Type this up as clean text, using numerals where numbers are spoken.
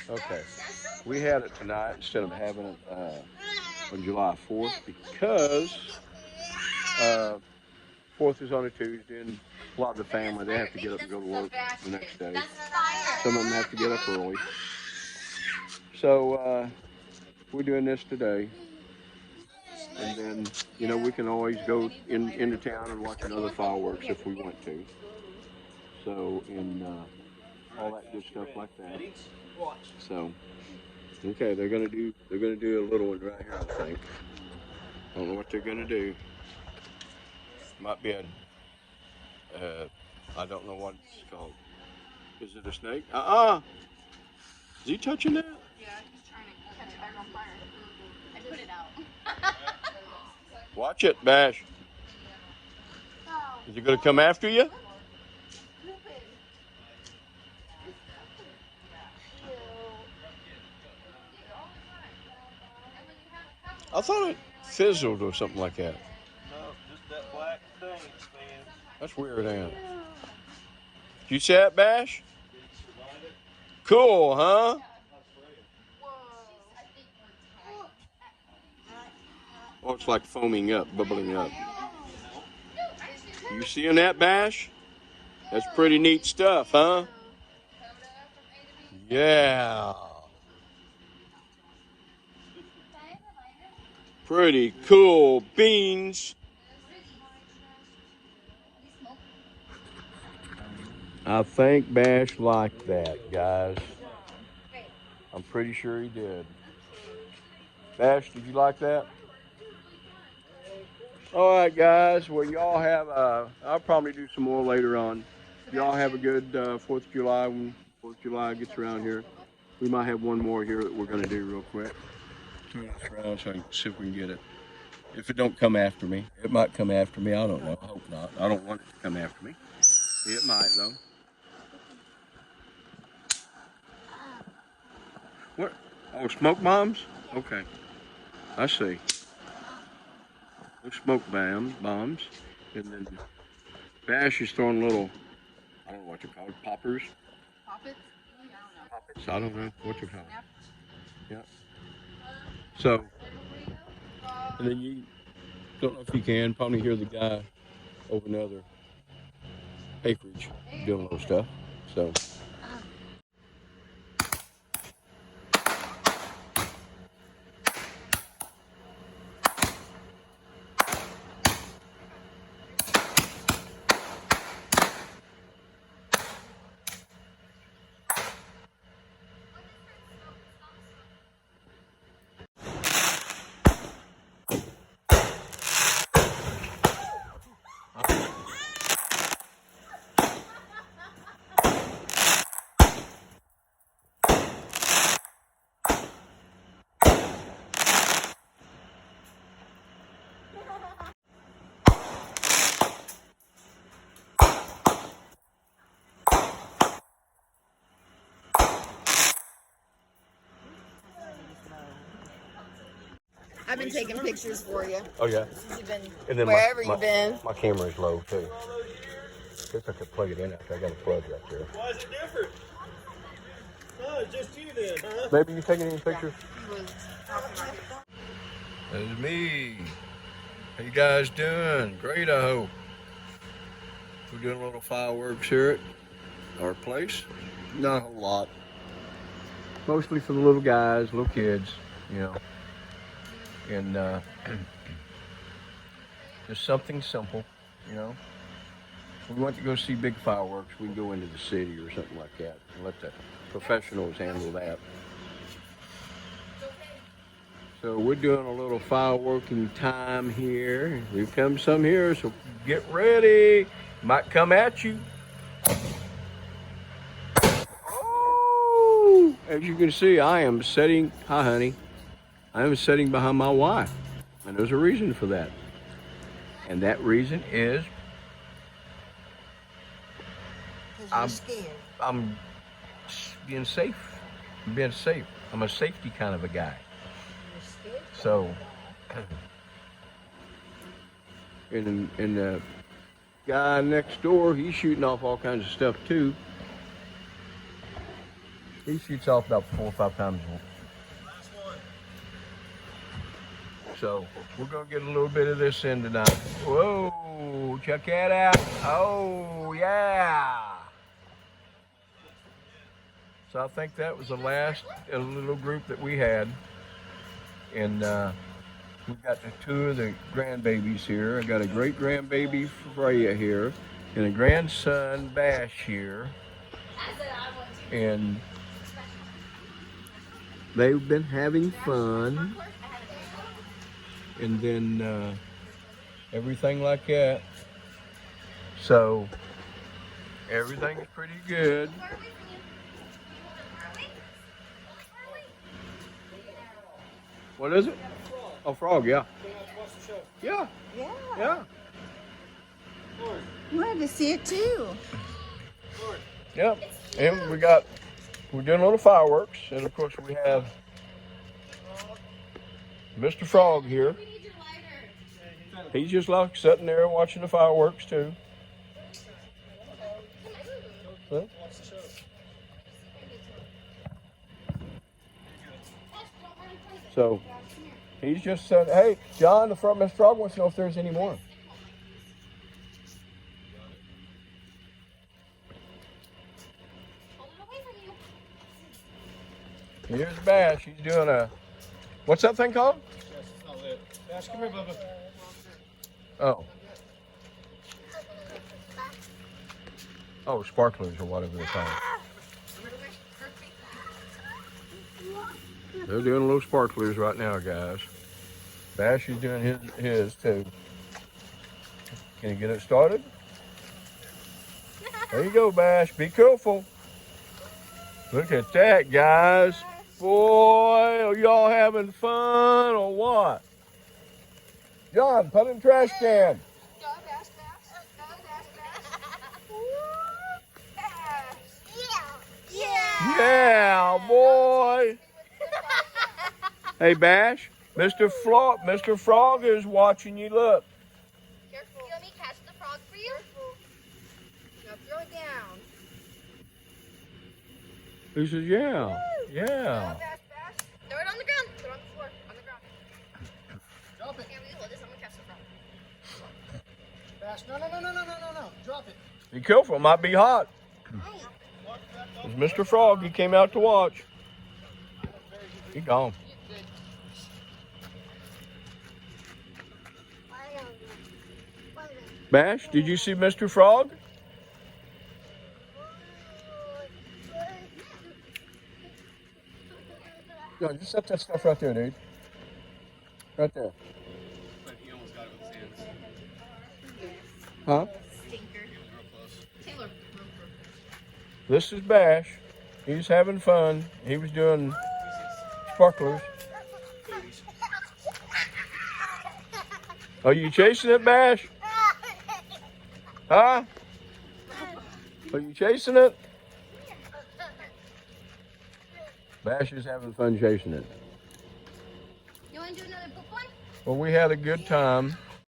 Okay. We had it tonight instead of having it on July 4th because uh, 4th is on a Tuesday, and a lot of the family, they have to get up and go to work the next day. Some of them have to get up early. So we're doing this today. And then, we can always go into town and watch another fireworks if we want to. So, and all that good stuff like that. So, okay, they're gonna do a little one right here, I think. I don't know what they're gonna do. Might be I don't know what it's called. Is it a snake? Is he touching that? Yeah, he's trying to catch it back on fire. I put it out. Watch it, Bash. Is he gonna come after you? I thought it fizzled or something like that. No, just that black thing, man. That's weird, ain't it? Did you see that, Bash? Cool, huh? Oh, it's like foaming up, bubbling up. You seeing that, Bash? That's pretty neat stuff, huh? Yeah. Pretty cool beans. I think Bash liked that, guys. I'm pretty sure he did. Bash, did you like that? All right, guys. Well, y'all have, I'll probably do some more later on. Y'all have a good 4th of July when 4th of July gets around here. We might have one more here that we're going to do real quick. Turn this around so I can see if we can get it. If it don't come after me. It might come after me. I don't know. I hope not. I don't want it to come after me. It might, though. What? Oh, smoke bombs? Okay. I see. Those smoke bombs. And then Bash is throwing little, I don't know what they're called, poppers? Poppets? Poppets? I don't know what they're called. Yeah. So, and then you don't know if you can probably hear the guy over another acreage doing little stuff. So. I've been taking pictures for you. Oh, yeah. You've been And then wherever you've been. My camera's low, too. I guess I could plug it in after I got a plug right there. Why is it different? No, it's just you then, huh? Baby, you taking any pictures? Yeah. That's me. How you guys doing? Great, I hope. We're doing a little fireworks here at our place. Not a whole lot. Mostly for the little guys, little kids, And just something simple, If we want to go see big fireworks, we can go into the city or something like that and let the professionals handle that. So we're doing a little fireworking time here. We've come some here, so get ready. Might come at you. Oh! As you can see, I am sitting, hi honey, I am sitting behind my wife. And there's a reason for that. And that reason is I'm being safe. I'm being safe. I'm a safety kind of a guy. So, and the guy next door, he's shooting off all kinds of stuff too. He shoots off about 4 or 5 times. Last one. So we're gonna get a little bit of this in tonight. Whoa, check that out. Oh yeah. So I think that was the last little group that we had. And we've got the 2 of the grandbabies here. I got a great grandbaby Freya here and a grandson Bash here. And they've been having fun. And then everything like that. So everything's pretty good. What is it? Oh, frog, yeah. Yeah, Yeah. yeah. You wanted to see it too. Yeah. And we're doing a little fireworks. And of course we have Mr. Frog here. He's just like sitting there watching the fireworks too. Huh? So he's just said, hey, John, Mr. Frog wants to know if there's any more. Here's Bash. He's doing what's that thing called? Yes, it's not lit. Bash, come here, Bubba. Oh. Oh, sparklers or whatever they're called. They're doing little sparklers right now, guys. Bash is doing his too. Can you get it started? There you go, Bash. Be careful. Look at that, guys. Boy, are y'all having fun or what? John, put in the trash can. Yeah, boy. Hey, Bash, Mr. Frog is watching you. Look. Careful. You want me to catch the frog for you? Now throw it down. He says, yeah, yeah. Throw it on the ground. Throw it on the floor. On the ground. Drop it. Here, we hold this. I'm going to catch the frog. Bash, no. Drop it. Be careful, it might be hot. It's Mr. Frog. He came out to watch. He gone. Bash, did you see Mr. Frog? No, just set that stuff right there, dude. Right there. But he almost got it with his hands. Huh? Stinker. Taylor. This is Bash. He's having fun. He was doing sparklers. Are you chasing it, Bash? Huh? Are you chasing it? Bash is having fun chasing it. You want to do another book one? Well, we had a good time.